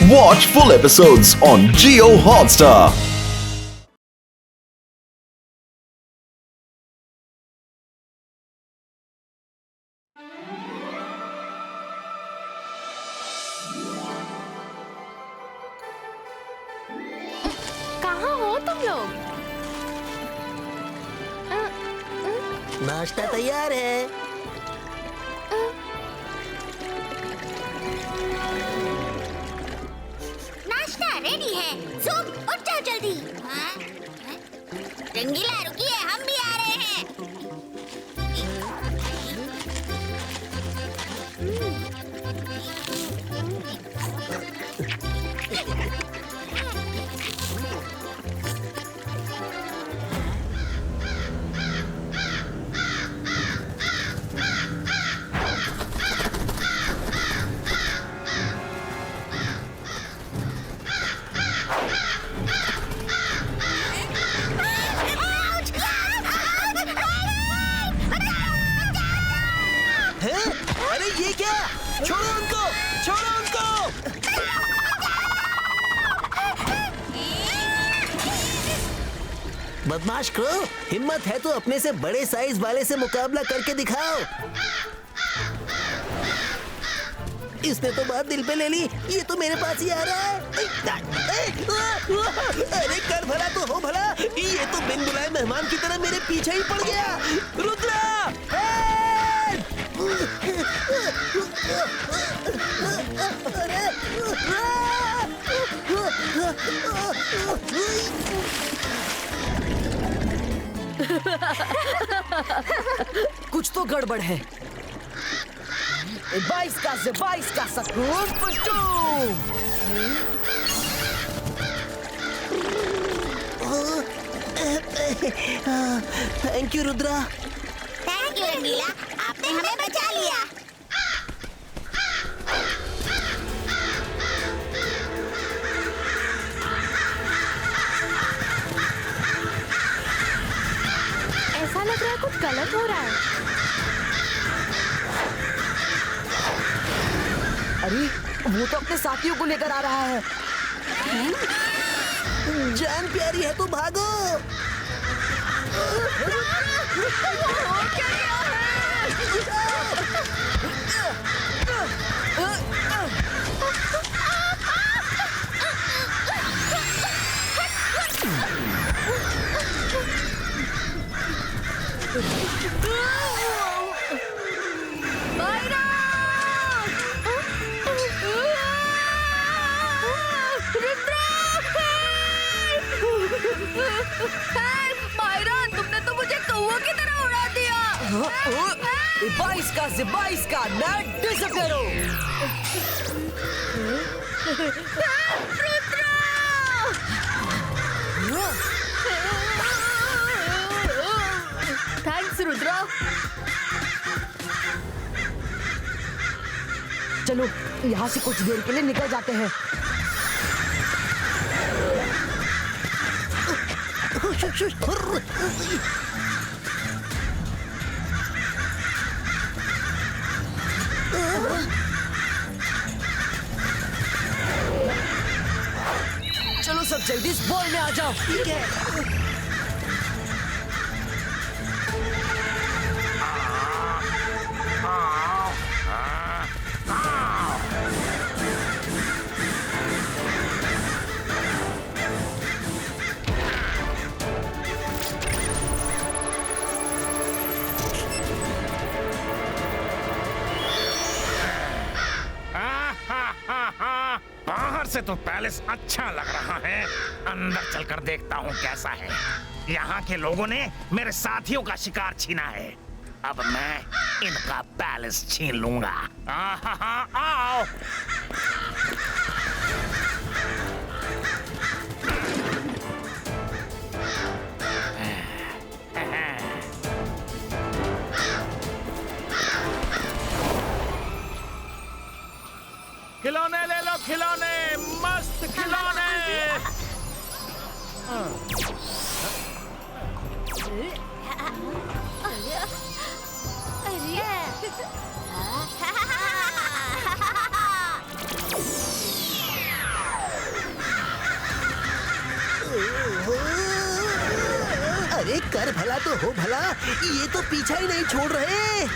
Watch full episodes on Jio Hotstar. कहाँ हो तुम लोग? नाश्ता तैयार है। नाश्ता रेडी है। सुन, उठ जाओ जल्दी। हाँ? रंगीला रुकिए, हम भी आ रहे हैं। हैं? अरे ये क्या? छोड़ो उनको! छोड़ो उनको! बदमाश क्रो, हिम्मत है तो अपने से बड़े साइज वाले से मुकाबला करके दिखाओ। इसने तो बात दिल पे ले ली। ये तो मेरे पास ही आ रहा है। अरे कर भला तो हो भला। ये तो बिन बुलाए मेहमान की तरह मेरे पीछे ही पड़ गया। रुद्रा! कुछ तो गड़बड़ है। 22 का सकून पुष्टू। Thank you Rudra. Thank you Rangeela, आपने हमें बचा लिया। ऐसा लग रहा है कुछ गलत हो रहा है। अरे वो तो अपने साथियों को लेकर आ रहा है। जान प्यारी है तो भागो। मायरा, तुमने तो मुझे कौवा की तरह उड़ा दिया। 22 का नेट डिसअपियर हो। थैंक्स रुद्रा। चलो यहाँ से कुछ देर के लिए निकल जाते हैं। चलो सब जल्दी इस बॉल में आ जाओ। ठीक है। बाहर से तो पैलेस अच्छा लग रहा है, अंदर चलकर देखता हूँ कैसा है। यहाँ के लोगों ने मेरे साथियों का शिकार छीना है, अब मैं इनका पैलेस छीन लूंगा। आओ। खिलौने ले लो, खिलौने, मस्त खिलौने। कर भला तो हो भला, ये तो पीछा ही नहीं छोड़ रहे।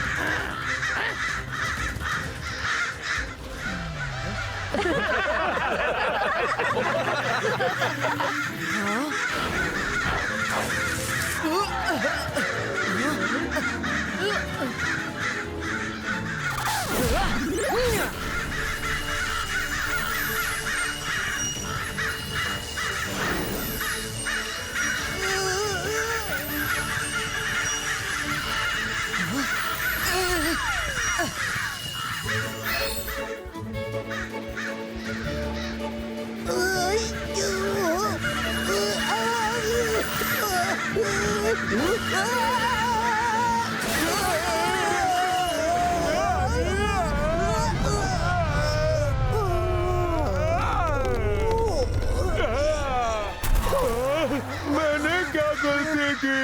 मैंने क्या गलती की?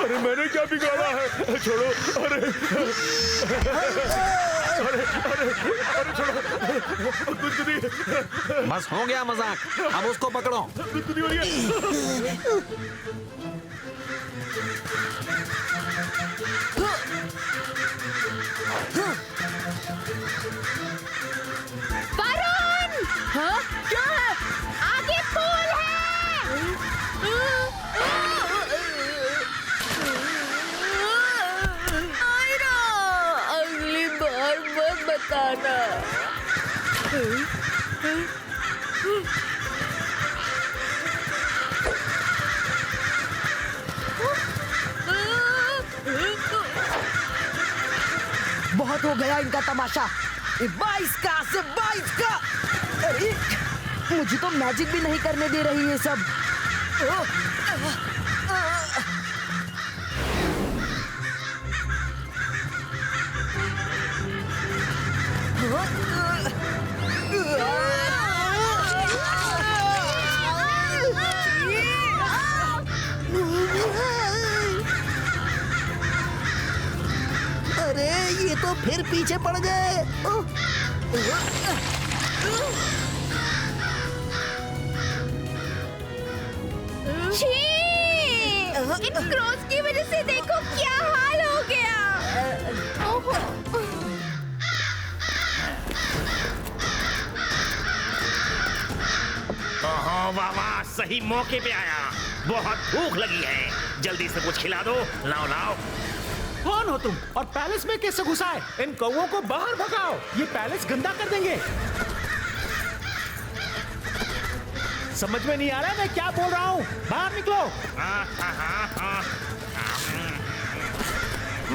अरे मैंने क्या बिगाड़ा है? छोड़ो। अरे अरे अरे अरे छोड़ो। कुछ नहीं। बस हो गया मजाक, अब उसको पकड़ो। कुछ नहीं हो गया। वरुण! हाँ? क्या है? आगे पुल है! आयरा! अगली बार मत बताना। बहुत हो गया इनका तमाशा। 22 का से 22 का। अरे मुझे तो मैजिक भी नहीं करने दे रही ये सब। अरे ये तो फिर पीछे पड़ गए। छी! इन क्रॉस की वजह से देखो क्या हाल हो गया। ओहो वाह वाह, सही मौके पे आया। बहुत भूख लगी है, जल्दी से कुछ खिला दो। लाओ लाओ। कौन हो तुम और पैलेस में कैसे घुसाए? इन कौवों को बाहर भगाओ, ये पैलेस गंदा कर देंगे। समझ में नहीं आ रहा मैं क्या बोल रहा हूँ? बाहर निकलो।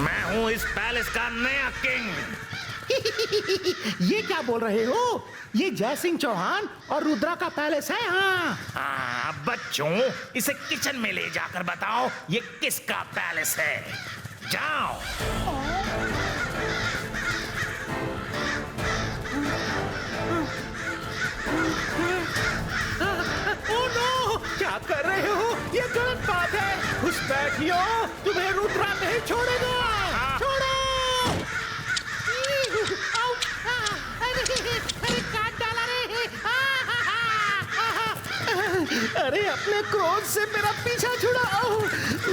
मैं हूँ इस पैलेस का नया किंग। ये क्या बोल रहे हो? ये जय सिंह चौहान और रुद्रा का पैलेस है। हाँ बच्चों, इसे किचन में ले जाकर बताओ ये किसका पैलेस है। जाओ। Oh no! क्या कर रहे हो? ये गलत बात है। उस बैठियो, तुम्हें रुद्रा नहीं छोड़ेगा। छोड़ो! अरे काट डाला रे! अरे अपने क्रोध से मेरा पीछा छुड़ाओ।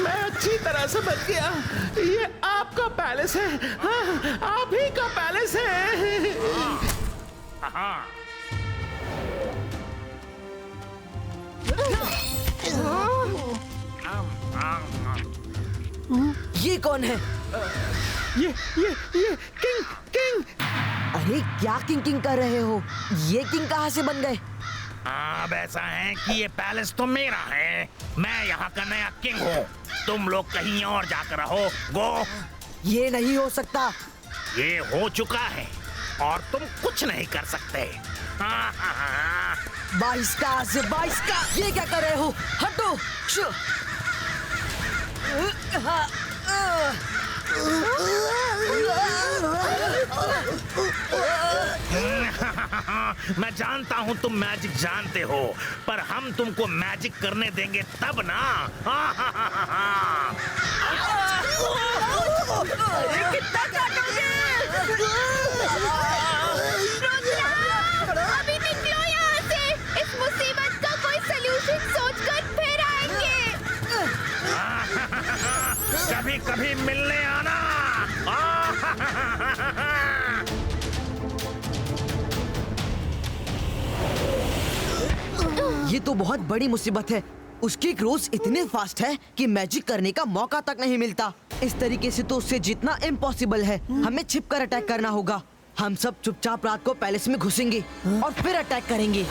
मैं अच्छी तरह से बच गया। ये आपका पैलेस है। हाँ, आप ही का पैलेस है। हाँ। ये कौन है? ये किंग किंग। अरे क्या किंग किंग कर रहे हो? ये किंग कहाँ से बन गए? अब ऐसा है कि ये पैलेस तो मेरा है। मैं यहाँ का नया किंग हूँ। तुम लोग कहीं और जाकर रहो। गो। ये नहीं हो सकता। ये हो चुका है और तुम कुछ नहीं कर सकते। 22 का से 22 का। ये क्या कर रहे हो? हटो। मैं जानता हूँ तुम मैजिक जानते हो, पर हम तुमको मैजिक करने देंगे तब ना। कितना काटोगे? अभी निकलो यहाँ से। इस मुसीबत का कोई सलूशन सोचकर फिर आएंगे। ये तो बहुत बड़ी मुसीबत है। उसकी क्रोज इतने फास्ट है कि मैजिक करने का मौका तक नहीं मिलता। इस तरीके से तो उससे जीतना इम्पॉसिबल है। हमें छिपकर अटैक करना होगा। हम सब चुपचाप रात को पैलेस में घुसेंगे और फिर अटैक करेंगे।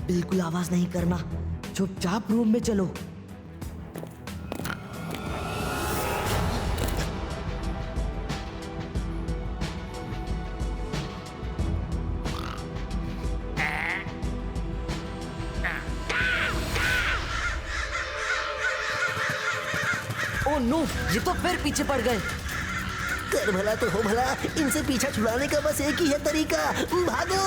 बिल्कुल आवाज नहीं करना। चुपचाप रूम में चलो। ओह नो, ये तो फिर पीछे पड़ गए। कर भला तो हो भला, इनसे पीछा छुड़ाने का बस एक ही है तरीका, भागो।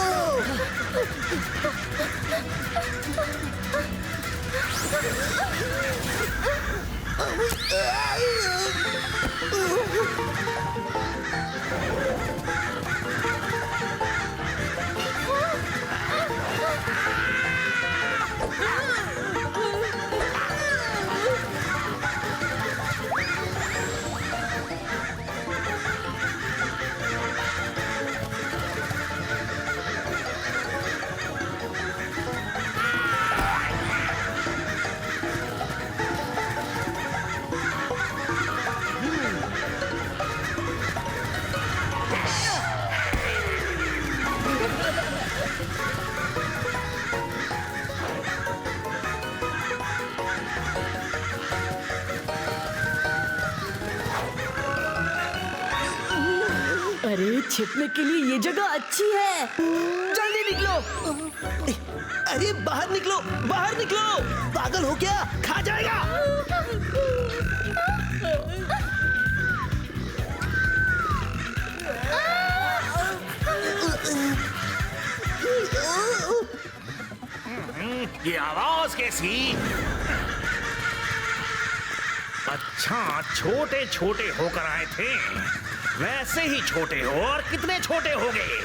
अरे छिपने के लिए ये जगह अच्छी है। जल्दी निकलो। अरे बाहर निकलो, बाहर निकलो। पागल हो क्या? खा जाएगा। ये आवाज कैसी? अच्छा, छोटे छोटे होकर आए थे, वैसे ही छोटे हो और कितने छोटे हो गए।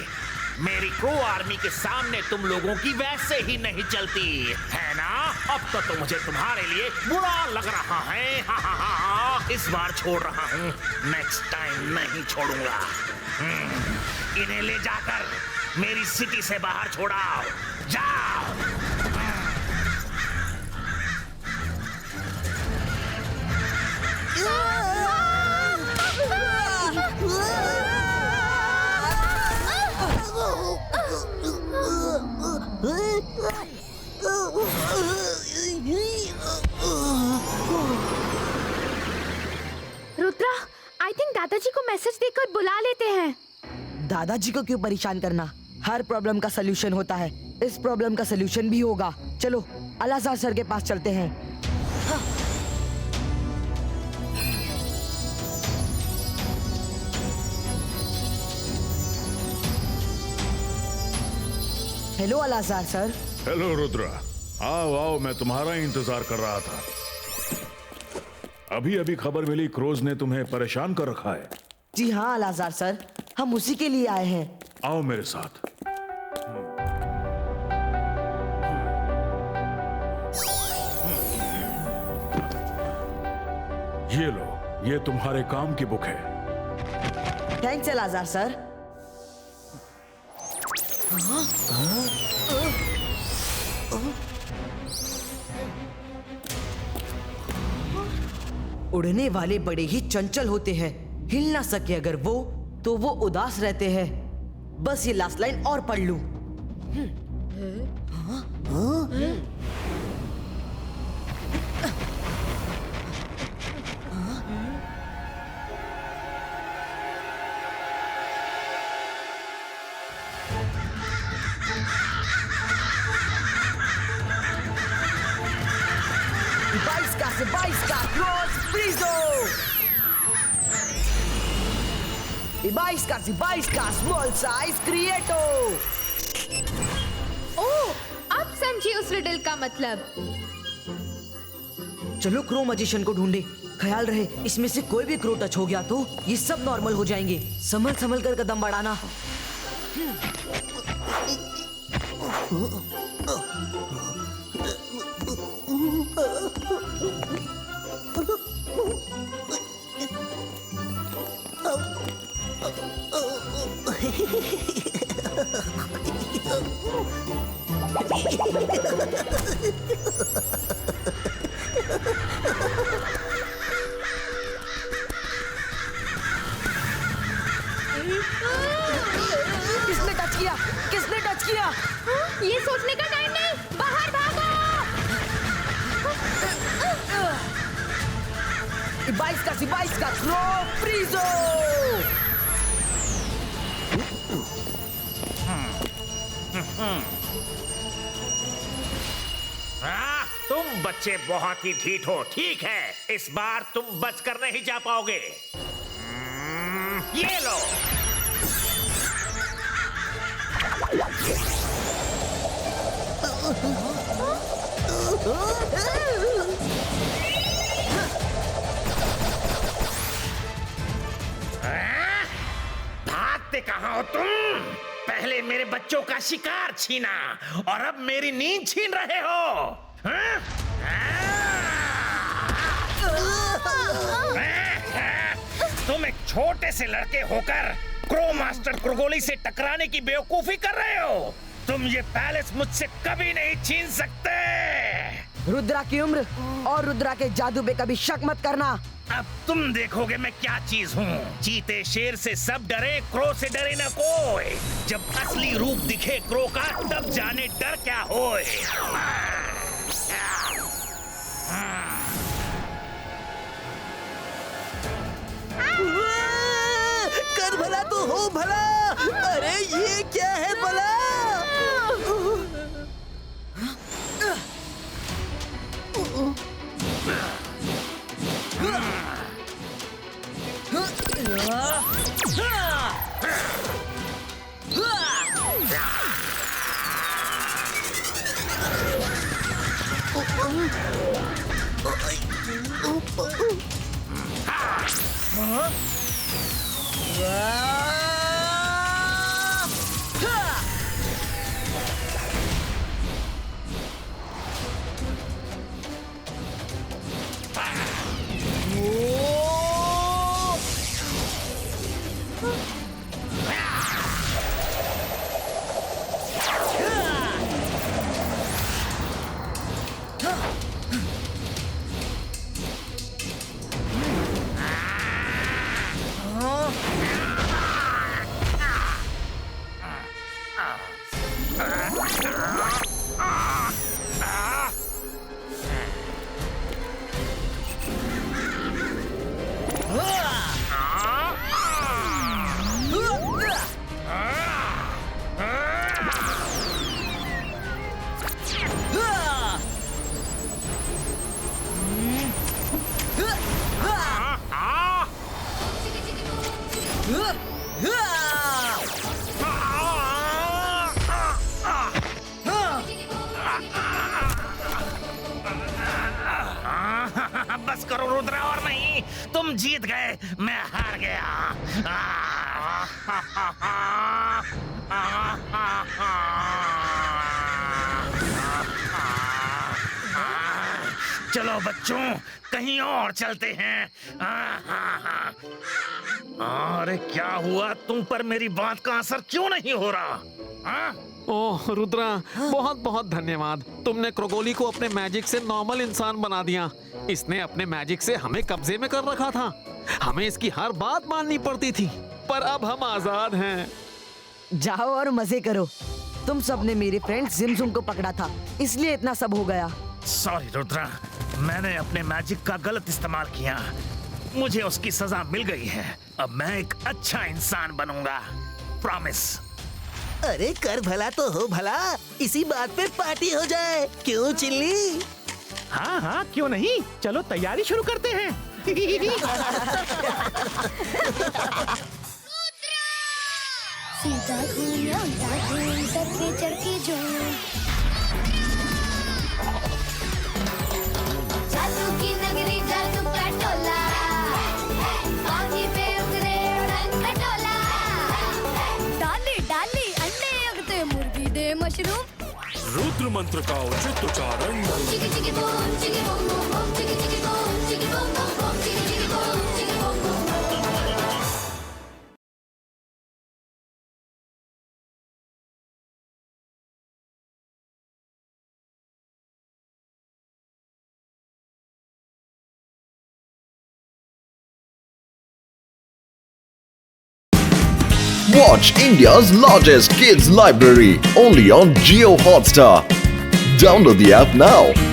मेरी क्रो आर्मी के सामने तुम लोगों की वैसे ही नहीं चलती है ना? अब तो मुझे तुम्हारे लिए बुरा लग रहा है। हा हा हा, इस बार छोड़ रहा हूँ, नेक्स्ट टाइम नहीं छोड़ूंगा। इन्हें ले जाकर मेरी सिटी से बाहर छोड़ाओ, जाओ। रुद्रा, आई थिंक दादाजी को मैसेज देकर बुला लेते हैं। दादाजी को क्यों परेशान करना? हर प्रॉब्लम का सलूशन होता है। इस प्रॉब्लम का सलूशन भी होगा। चलो अलाजार सर के पास चलते हैं। Hello Alazar sir. Hello Rudra, आओ आओ, मैं तुम्हारा इंतजार कर रहा था। अभी अभी खबर मिली क्रोज ने तुम्हें परेशान कर रखा है। जी हाँ अलाजार सर, हम उसी के लिए आए हैं। आओ मेरे साथ। ये लो, ये तुम्हारे काम की बुक है। Thanks Alazar sir. उड़ने वाले बड़े ही चंचल होते हैं। हिल ना सके अगर वो, तो वो उदास रहते हैं। बस ये लास्ट लाइन और पढ़ लूं। Ibaiska स्मॉल साइज क्रिएटो। ओह, अब समझी उस रिडल का मतलब। चलो क्रो मैजिशियन को ढूंढे। ख्याल रहे इसमें से कोई भी क्रो टच हो गया तो ये सब नॉर्मल हो जाएंगे। संभल संभल कर कदम बढ़ाना। किसने टच किया? किसने टच किया? ये सोचने का टाइम नहीं, बाहर भागो। Ibaiska क्रो फ्रीजो। तुम बच्चे बहुत ही ढीठ हो। ठीक है, इस बार तुम बच कर नहीं जा पाओगे। ये लो। भागते कहाँ हो तुम? पहले मेरे बच्चों का शिकार छीना और अब मेरी नींद छीन रहे हो। तुम एक छोटे से लड़के होकर क्रो मास्टर क्रोगोली से टकराने की बेवकूफी कर रहे हो। तुम ये पैलेस मुझसे कभी नहीं छीन सकते। रुद्रा की उम्र और रुद्रा के जादू पे कभी शक मत करना। अब तुम देखोगे मैं क्या चीज हूँ। चीते शेर से सब डरे, क्रो से डरे न कोई। जब असली रूप दिखे क्रो का तब जाने डर क्या होए। कर भला तो हो भला। अरे ये क्या है भला? बस करो रुद्रा, और नहीं। तुम जीत गए, मैं हार गया। चलो बच्चों, कहीं और चलते हैं। अरे क्या हुआ? तुम पर मेरी बात का असर क्यों नहीं हो रहा? ओह रुद्रा, बहुत बहुत धन्यवाद। तुमने क्रोगोली को अपने मैजिक से नॉर्मल इंसान बना दिया। इसने अपने मैजिक से हमें कब्जे में कर रखा था। हमें इसकी हर बात माननी पड़ती थी, पर अब हम आजाद हैं। जाओ और मजे करो। तुम सबने मेरे फ्रेंड जिमजुम को पकड़ा था, इसलिए इतना सब हो गया। सॉरी रुद्रा, मैंने अपने मैजिक का गलत इस्तेमाल किया। मुझे उसकी सजा मिल गई है। अब मैं एक अच्छा इंसान बनूंगा, प्रॉमिस। अरे कर भला तो हो भला। इसी बात पे पार्टी हो जाए, क्यों चिल्ली? हाँ हाँ, क्यों नहीं। चलो तैयारी शुरू करते हैं। सबके चरके जो जादू की नगरी जादू का टोला पानी पे उतरे रंग खटोला डाली डाली अंडे उगते मुर्गी दे मशरूम रुद्र मंत्र का उचित उच्चारण चिकी चिकी बूम चिकी बूम बूम बूम चिकी चिकी बूम चिकी बूम बूम बूम चिकी चिकी बूम चिकी boom boom Watch India's largest kids library only on Jio Hotstar. Download the app now.